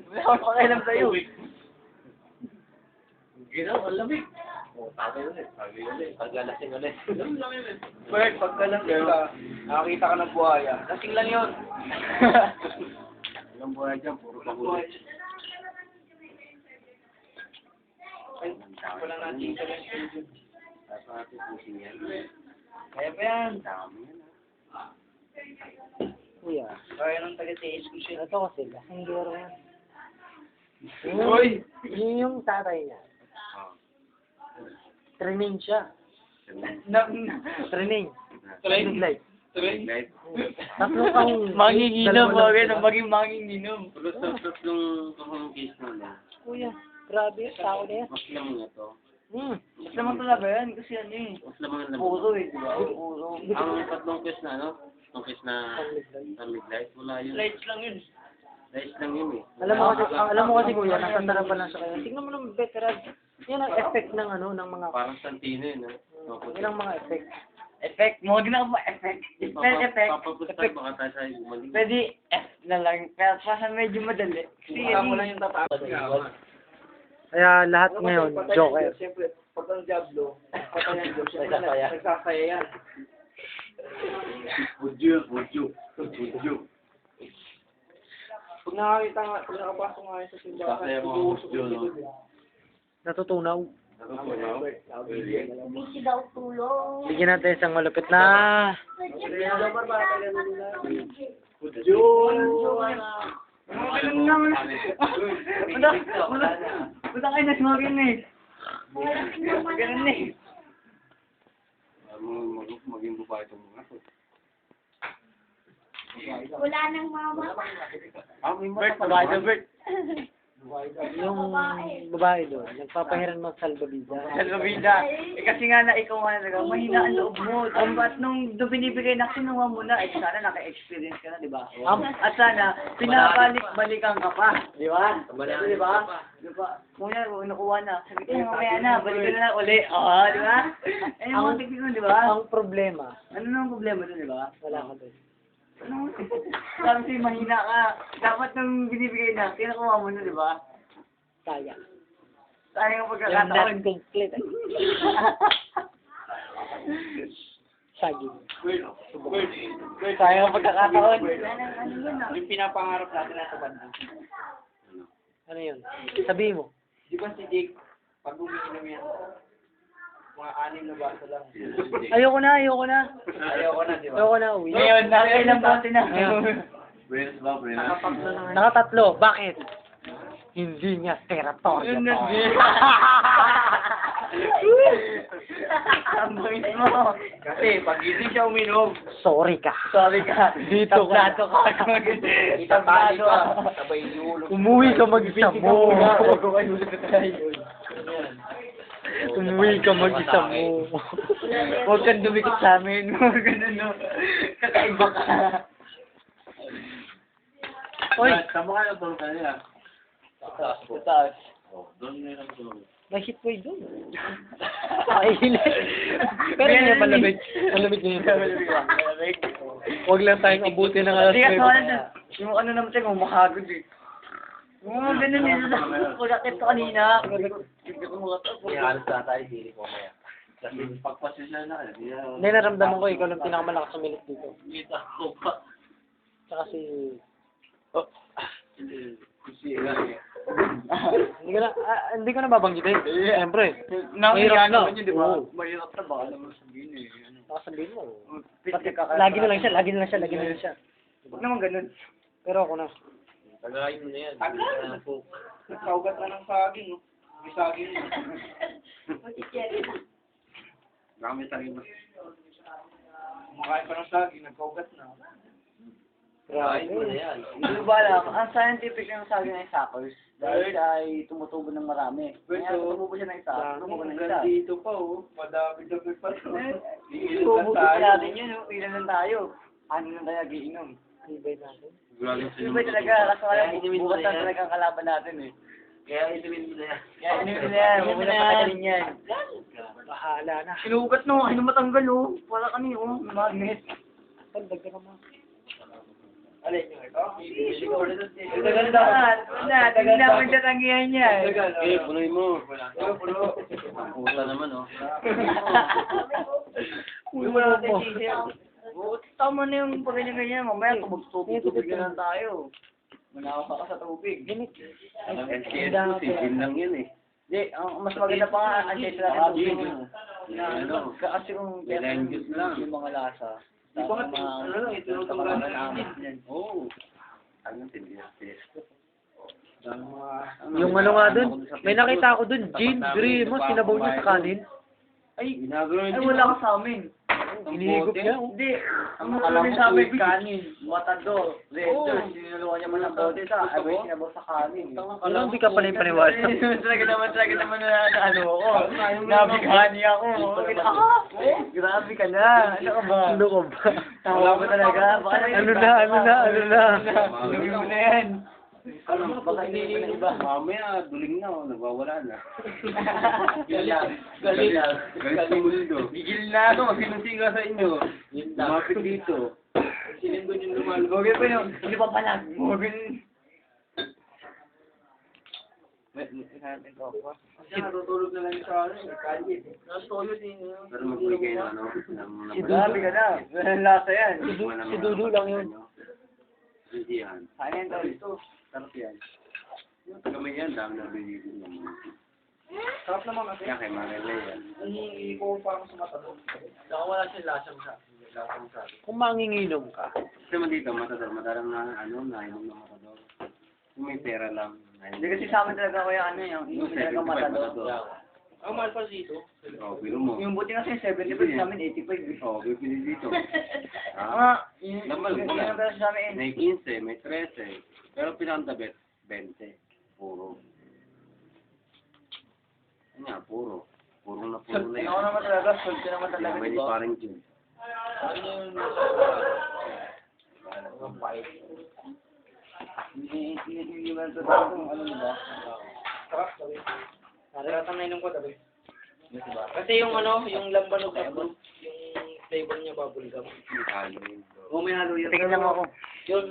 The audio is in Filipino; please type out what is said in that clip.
Wala akong pakialam sa'yo. Ginaw, ang lamig. Tagay ulit. Paglalasing ulit. Bert, pagkalasing ka, nakakita ka ng buhaya. Lasing lang yun. Ilang buhay dyan, puro pakulit. Ay, wala natin sa lasing yun. Tapos natin pusin yan. Kaya pa yan. Dami yan. Kuya, Kaya nang taga-tiis ko siya. ito kasi, lasinggero yan. Uy! Yun yung tatay niya. Training siya. Training. Training life. Light. Tatlo kang... Manginginom, dalawa bagay lang na maging manginginom. Tulot-tulot yung kahong-case na. Kuya, grabe yung tao na yan. Mas lamang na to. Mas naman talaga yan, kasi ano eh. Mas lamang na Puro eh, di ba? Puro. Ang tatlong case na ano? Tatlong case na sunlight. Wala yun. Lights lang yun. Lights lang yun eh. Alam mo kasi kuya, nasasarapan lang siya kaya. Tingnan mo ng veteran. Yan ang effect ng ano, ng mga... Parang Santino yun. Yan ang mga effect. Effect, mo na ba effect? Effect. Papapustay baka tayo sa gumaling. Pwede F na lang, pero parang medyo madali. Kasi yan lang yung tatapos. Kaya lahat ngayon, joker. Siyempre, pag ang Diablo, patay ang Diyos, siyempre nagsasaya yan. Budyo. Pag nakakita nga, pag nakapasok nga yun sa simbahan, Sasaya mo ang uusok Budyo, yung no? likod eh. Natutunaw. Busy daw tulong. Bigyan natin isang malupit na... Ganun naman. Punta kayo na sumagin eh. Ganun eh. Maging babae itong mga to. Wala nang mama. May Bert, babae na Bert. Yung babae doon, nagpapahiran ng salbabida. Salvavida. Eh kasi nga na ikaw nga na mahina ang loob mo. At nung binibigay na kinuha mo na, eh sana naka-experience ka na, di ba? At sana, pinabalik-balikan ka pa. Di ba? Di ba? Di ba? Muna, nakuha na. Sabi ko, mamaya na, balikan na uli. Oo, di ba? Eh, yung mga teknik mo, di ba? Ang problema, Ano nang problema doon, di ba? wala ka doon. Ano? Sabi mahina ka. Dapat nung binibigay na, kinukuha mo na, di ba? Kaya. Sayang ang Yung pagkakataon. not complete. Saging. Sayang ang pagkakataon. Yung pinapangarap natin sa banda. Ano yun? Sabihin mo. Di ba si Jake, pag umiinom yan, mga 6 na baso lang. Ayoko na. Ayoko na, di ba? Ayoko na, uwi. Ngayon, nakailang bote na. Brains ba, brains? Nakatatlo. Bakit? Hindi niya territorio Yun to. na, Ang bangis mo. Kasi, pag hindi siya uminom, Sorry ka. sorry ka, Dito ka. tablado ka. Tablado ka. Sabay yulo. Umuwi ka mag-isa mo. Huwag ko kayo ulit tayo. Umuwi ka mag-isa mo. Huwag kang dumikit sa amin. Huwag ganun, no. Kakaiba ka. Oy, Saan ba kayo tulog kanina? Sa taas. Doon na yung tulog. may shitboy doon. Kainit. Pero hindi na malamig. Malamig na yun. Huwag lang tayong abuti ng alas Hindi ka 9. sa yung ano naman tayo, makagod eh. Ganun yun. Pagkakit ko kanina. Hindi ko makatapos. Halos na tayo, dili ko maya. Kasi pagpasisya na, hindi na... Hindi, naramdaman ko ikaw lang pinakamalakas sa milit dito. Kita ko pa. Tsaka si... Hindi ko na babanggitin. Siyempre. Mahirap na. naman yun, di ba? Oo. Mahirap na, baka naman sabihin eh. Nakasabihin mo. Pati Lagi na lang siya. Huwag naman ganun. Pero ako na. Tagayin mo na yan. Nagkaugat na ng saging, no? May saging na. Baka may saging mo. Kumakain pa ng saging, nagkaugat na. Tagayin mo na yan. Hindi ba alam, ang scientific ng saging ay suckers. Dahil siya ay tumutubo ng marami. Kaya tumutubo siya ng isa, tumutubo ng isa. Dito pa oh, madami-dami pa to. Tumutubo pa natin yun, no? Ilan lang tayo. Ano lang tayo giinom. Ibay natin. Sigurado sa Hindi ba talaga, kaso alam, bukas na talaga ang kalaban natin eh. Kaya inumin mo na yan. Kaya inumin na yan, huwag mo na patagalin yan. Bahala na. Sinugat no, ay matanggal oh. Wala kami oh, magnet. Taldag ka naman. Alin yung ito? Ganda. Wala, tingnan naman tatangihan niya. Okay, punoy mo. Puno. Ang puta naman, oh. Uy, wala natin sisiya. Tama na yung pag ganyan-ganyan. Mamaya tubig na lang tayo. Manakaw ka sa tubig. Sigil lang yun, eh. Di, ang mas maganda pa nga, ang test natin tubig. Ano? Kasi kung Lime juice lang. yung mga lasa. Bakit ano lang, itinutunggan natin. Oo. Ano, tinitis. Yung ano nga dun, may nakita ako dun, gin, grimo, sinabaw niya sa kanin. Ay, Ginagawa ay wala ka sa amin. Inihigop niya. Hindi, ang nakalami sa amin kanin, matado, letter, sinuluan niya man ng bote sa, ay sinabaw sa kanin. Ano, hindi ka pala yung paniwala. Talaga naman na ano ako, nabigani ako. Grabe ka na, ano ka ba? Ano ka ba? Tawa ba talaga? Ano na? Gawin mo na yan. Baka hindi na iba. Mamaya, duling na, oh. Nagwawala na. Galit. Galit sa mundo. Gigil na ako, Sinusiga sa inyo. Lumapit dito. Sinin ko yung lumalog. Huwag pa yun. Hindi pa pala. Huwag yun. Kasi natutulog na lang yung sa ano, kalye. Nasuyo din. Pero magbigay na, ano, ng Grabe ka na. Walang lasa yan. Si Dudu lang yun. Hindi yan. Ano yan daw ito? Sarap yan. Kami yan, dami na binibig ng Sarap naman kasi. kaya kay Marele yan. Hindi ko parang sa mata doon. Saka wala siya lasang sa. Lasang sa. Kung manginginom ka, Kasi man dito, matador, madalang na, ano, nainom ng matador. Kung may pera lang, Hindi kasi sa amin talaga kuya ano yung talaga matado. Ang mahal pa dito. Oo, pero mo. Yung buti kasi 75 sa amin 85. Oo, bibili dito. Ah, yung Lamal, yung wala. yung sa amin. May 15, may 13. Pero pinakandabit, 20. Puro. Ano nga, puro. Puro na Ako yan. naman talaga, sold ko naman talaga, May di ba? parang gin. Ano yung Hindi ba ito kung ano ba? sarap sabi. Sarap ang nainom ko sabi. Kasi yung ano, yung lambanog na fruit, yung flavor niya bubblegum. May halo yun. Oh, may halo yun. tingin lang ako.